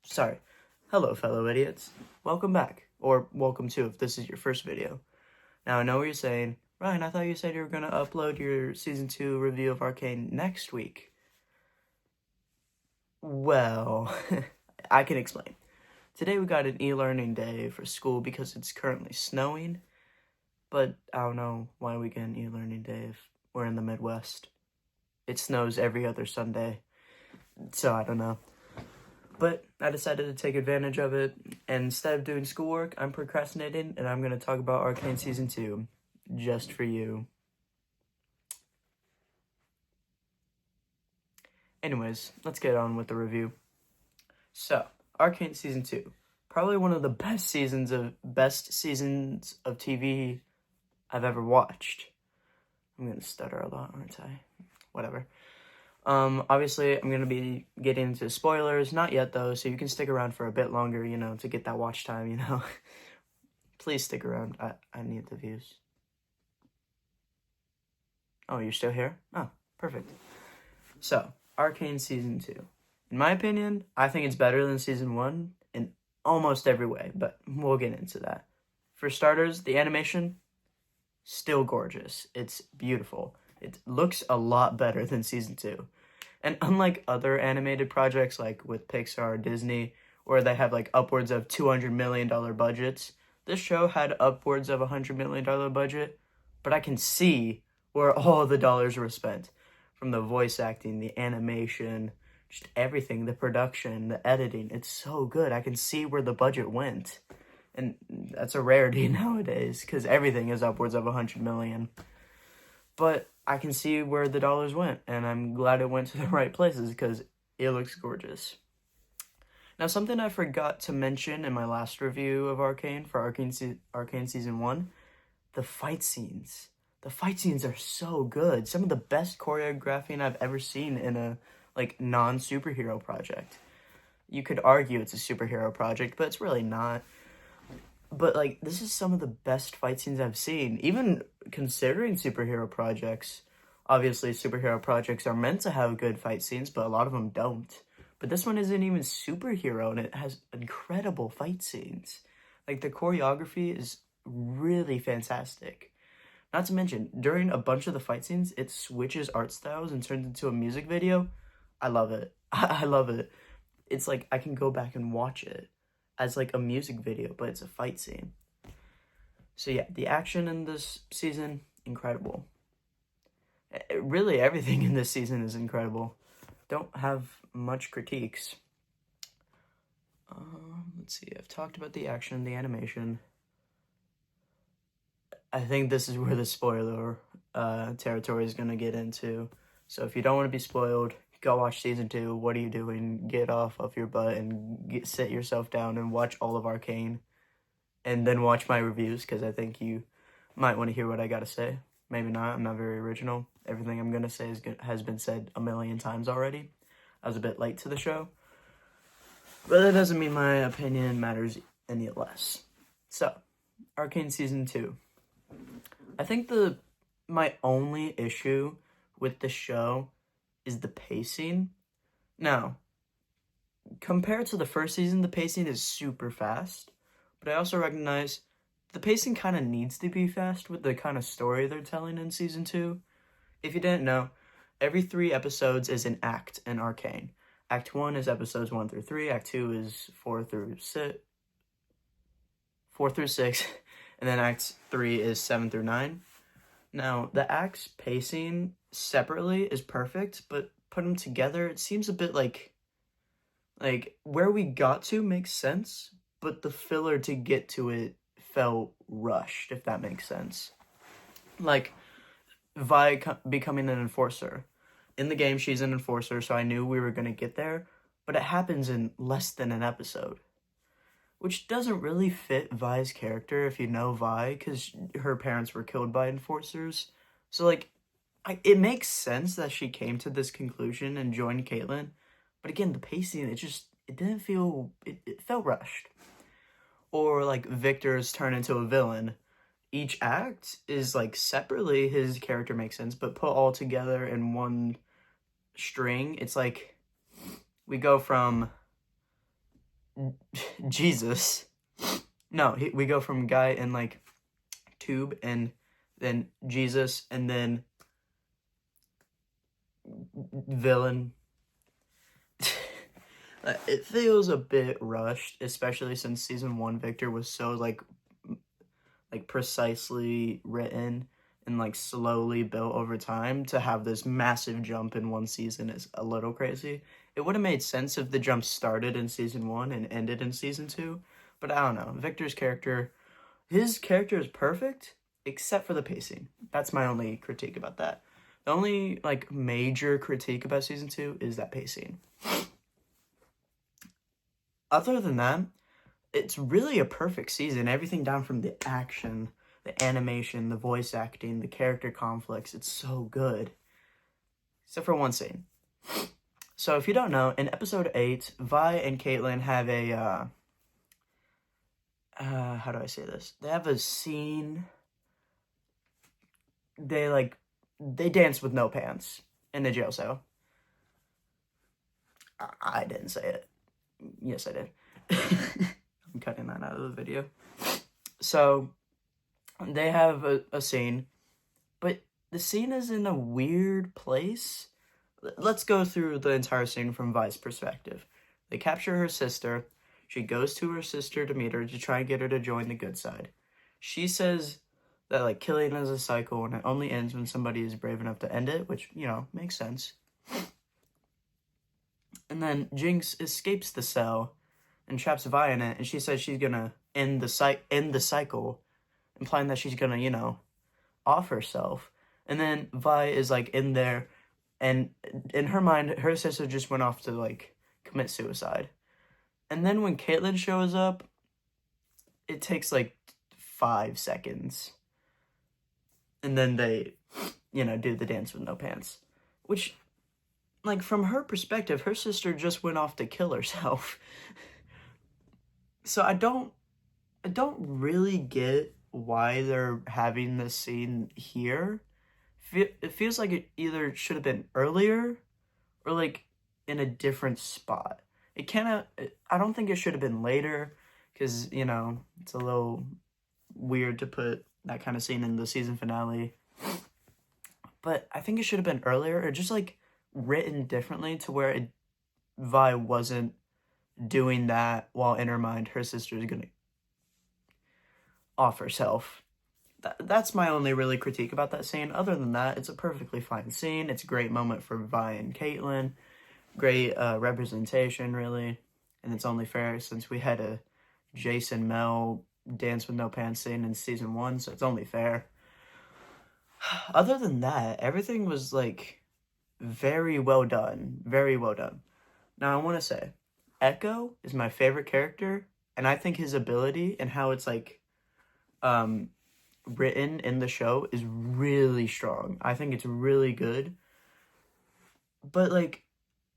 Sorry. Hello, fellow idiots. Welcome back. Or welcome to if this is your first video. Now, I know what you're saying. Ryan, I thought you said you were going to upload your Season 2 review of Arcane next week. Well, I can explain. Today we got an e-learning day for school because it's currently snowing. But I don't know why we get an e-learning day if we're in the Midwest. It snows every other Sunday. So I don't know. But I decided to take advantage of it, and instead of doing schoolwork, I'm procrastinating, and I'm going to talk about Arcane Season 2, just for you. Anyways, let's get on with the review. So, Arcane Season 2, probably one of the best seasons of TV I've ever watched. I'm going to stutter a lot, aren't I? Whatever. Obviously, I'm going to be getting into spoilers. Not yet, though, so you can stick around for a bit longer, to get that watch time, Please stick around. I need the views. Oh, you're still here? Oh, perfect. So, Arcane Season 2. In my opinion, I think it's better than Season 1 in almost every way, but we'll get into that. For starters, the animation, still gorgeous. It's beautiful. It looks a lot better than Season 2. And unlike other animated projects like with Pixar or Disney, where they have like upwards of $200 million budgets, this show had upwards of $100 million budget, but I can see where all the dollars were spent. From the voice acting, the animation, just everything, the production, the editing. It's so good. I can see where the budget went. And that's a rarity nowadays, because everything is upwards of $100 million. But I can see where the dollars went, and I'm glad it went to the right places because it looks gorgeous. Now, something I forgot to mention in my last review of Arcane for Arcane Season 1, the fight scenes. The fight scenes are so good. Some of the best choreographing I've ever seen in a non-superhero project. You could argue it's a superhero project, but it's really not. But, this is some of the best fight scenes I've seen, even considering superhero projects. Obviously, superhero projects are meant to have good fight scenes, but a lot of them don't. But this one isn't even superhero, and it has incredible fight scenes. The choreography is really fantastic. Not to mention, during a bunch of the fight scenes, it switches art styles and turns into a music video. I love it. I love it. It's like I can go back and watch it as a music video, but it's a fight scene. So yeah, the action in this season, incredible. Really, everything in this season is incredible. Don't have much critiques. Let's see, I've talked about the action, the animation. I think this is where the spoiler territory is going to get into. So if you don't want to be spoiled, go watch Season 2. What are you doing? Get off of your butt and sit yourself down and watch all of Arcane. And then watch my reviews, because I think you might want to hear what I got to say. Maybe not. I'm not very original. Everything I'm going to say has been said a million times already. I was a bit late to the show. But that doesn't mean my opinion matters any less. So, Arcane Season 2. I think my only issue with the show is the pacing. Now, compared to the first season, the pacing is super fast. But I also recognize the pacing kind of needs to be fast with the kind of story they're telling in Season 2. If you didn't know, every 3 episodes is an act in Arcane. Act 1 is episodes 1 through 3. Act 2 is 4 through 6. And then Act 3 is 7 through 9. Now, the acts pacing separately is perfect, but put them together, it seems a bit like where we got to makes sense, but the filler to get to it felt rushed, if that makes sense. Vi becoming an enforcer. In the game, she's an enforcer, so I knew we were going to get there, but it happens in less than an episode. Which doesn't really fit Vi's character if you know Vi, because her parents were killed by enforcers. So, it makes sense that she came to this conclusion and joined Caitlyn. But again, the pacing, it didn't feel, it felt rushed. Or, Victor's turn into a villain. Each act is, separately, his character makes sense, but put all together in one string, it's we go from Jesus. No, we go from guy in like tube and then Jesus and then villain. It feels a bit rushed, especially since season 1 Victor was so like precisely written and like slowly built over time. To have this massive jump in one season is a little crazy. It would have made sense if the jump started in season 1 and ended in season 2, but I don't know. Victor's character, his character is perfect except for the pacing. That's my only critique about that. The only like major critique about season 2 is that pacing. Other than that, it's really a perfect season. Everything down from the action, the animation, the voice acting, the character conflicts. It's so good. Except for one scene. So if you don't know, in episode 8, Vi and Caitlyn have a, how do I say this? They have a scene. They dance with no pants in the jail cell. I didn't say it. Yes, I did. I'm cutting that out of the video. So, they have a scene, but the scene is in a weird place. Let's go through the entire scene from Vi's perspective. They capture her sister. She goes to her sister to meet her to try and get her to join the good side. She says that, like, killing is a cycle and it only ends when somebody is brave enough to end it, which, you know, makes sense. And then Jinx escapes the cell and traps Vi in it, and she says she's gonna end the cycle, implying that she's gonna, you know, off herself. And then Vi is like in there, and in her mind, her sister just went off to like commit suicide. And then when Caitlyn shows up, it takes like 5 seconds, and then they, you know, do the dance with no pants, which, like, from her perspective, her sister just went off to kill herself. So I don't really get why they're having this scene here. It feels like it either should have been earlier or like in a different spot. I don't think it should have been later, because, you know, it's a little weird to put that kind of scene in the season finale. But I think it should have been earlier, or just like written differently to where Vi wasn't doing that while in her mind her sister is gonna off herself. That's my only really critique about that scene. Other than that, it's a perfectly fine scene. It's a great moment for Vi and Caitlyn. Great representation, really. And it's only fair since we had a Jason Mel dance with no pants scene in season 1, so it's only fair. Other than that, everything was like very well done. Very well done. Now, I want to say, Echo is my favorite character, and I think his ability and how it's like written in the show is really strong. I think it's really good. But like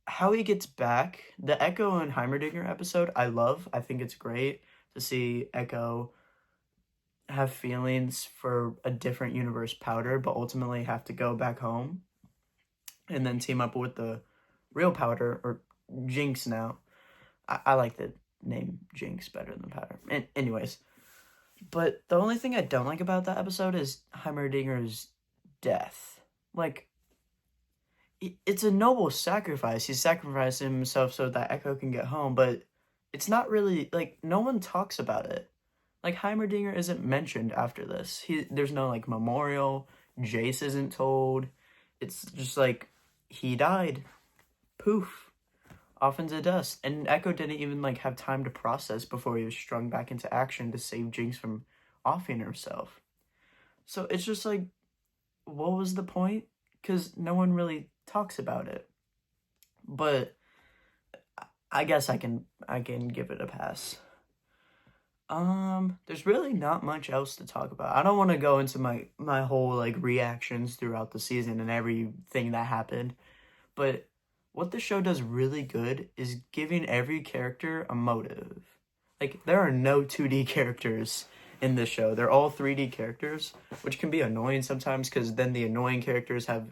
how he gets back, the Echo and Heimerdinger episode, I love. I think it's great to see Echo have feelings for a different universe, Powder, but ultimately have to go back home and then team up with the real Powder, or Jinx now. I like the name Jinx better than Powder. Anyways, but the only thing I don't like about that episode is Heimerdinger's death. Like, it's a noble sacrifice. He's sacrificing himself so that Echo can get home, but it's not really, like, no one talks about it. Like, Heimerdinger isn't mentioned after this. There's no, like, memorial. Jace isn't told. It's just like, he died. Poof. Off into dust. And Echo didn't even, like, have time to process before he was strung back into action to save Jinx from offing herself. So it's just like, what was the point? Because no one really talks about it. But I guess I can give it a pass. There's really not much else to talk about. I don't want to go into my whole, like, reactions throughout the season and everything that happened. But what the show does really good is giving every character a motive. Like, there are no 2D characters in this show. They're all 3D characters, which can be annoying sometimes, because then the annoying characters have,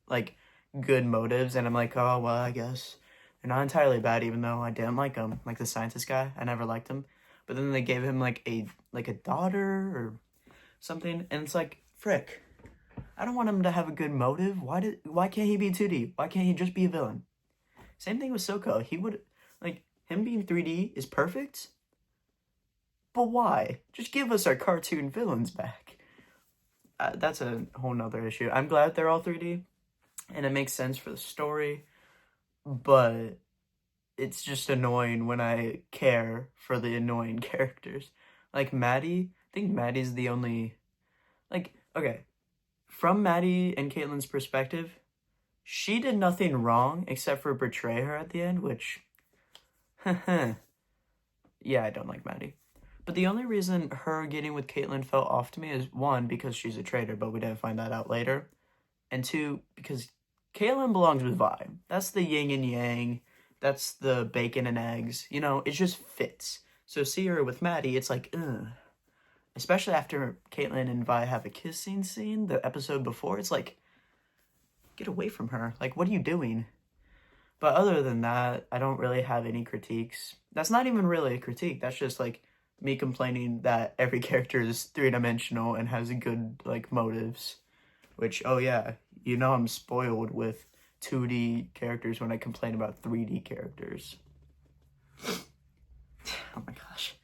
like, good motives, and I'm like, oh, well, I guess They're not entirely bad, even though I didn't like him. Like the scientist guy, I never liked him. But then they gave him like a daughter or something, and it's like, frick. I don't want him to have a good motive. Why can't he be 2D? Why can't he just be a villain? Same thing with Soko. He would, like, him being 3D is perfect. But why? Just give us our cartoon villains back. That's a whole nother issue. I'm glad they're all 3D, and it makes sense for the story, but it's just annoying when I care for the annoying characters. Like Maddie, I think Maddie's the only, like, okay, from Maddie and Caitlin's perspective, she did nothing wrong except for betray her at the end, which, yeah, I don't like Maddie. But the only reason her getting with Caitlyn felt off to me is, one, because she's a traitor, but we didn't find that out later. And two, because Caitlyn belongs with Vi. That's the yin and yang. That's the bacon and eggs. You know, it just fits. So see her with Maddie, it's like, ugh. Especially after Caitlyn and Vi have a kissing scene, the episode before, it's like, get away from her. Like, what are you doing? But other than that, I don't really have any critiques. That's not even really a critique. That's just, like, me complaining that every character is three-dimensional and has good, like, motives. Which, oh yeah, you know I'm spoiled with 2D characters when I complain about 3D characters. Oh my gosh.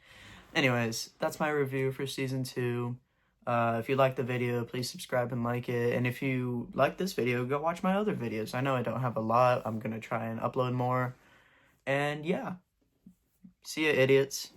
Anyways, that's my review for Season 2. If you liked the video, please subscribe and like it. And if you like this video, go watch my other videos. I know I don't have a lot. I'm going to try and upload more. And yeah. See ya, idiots.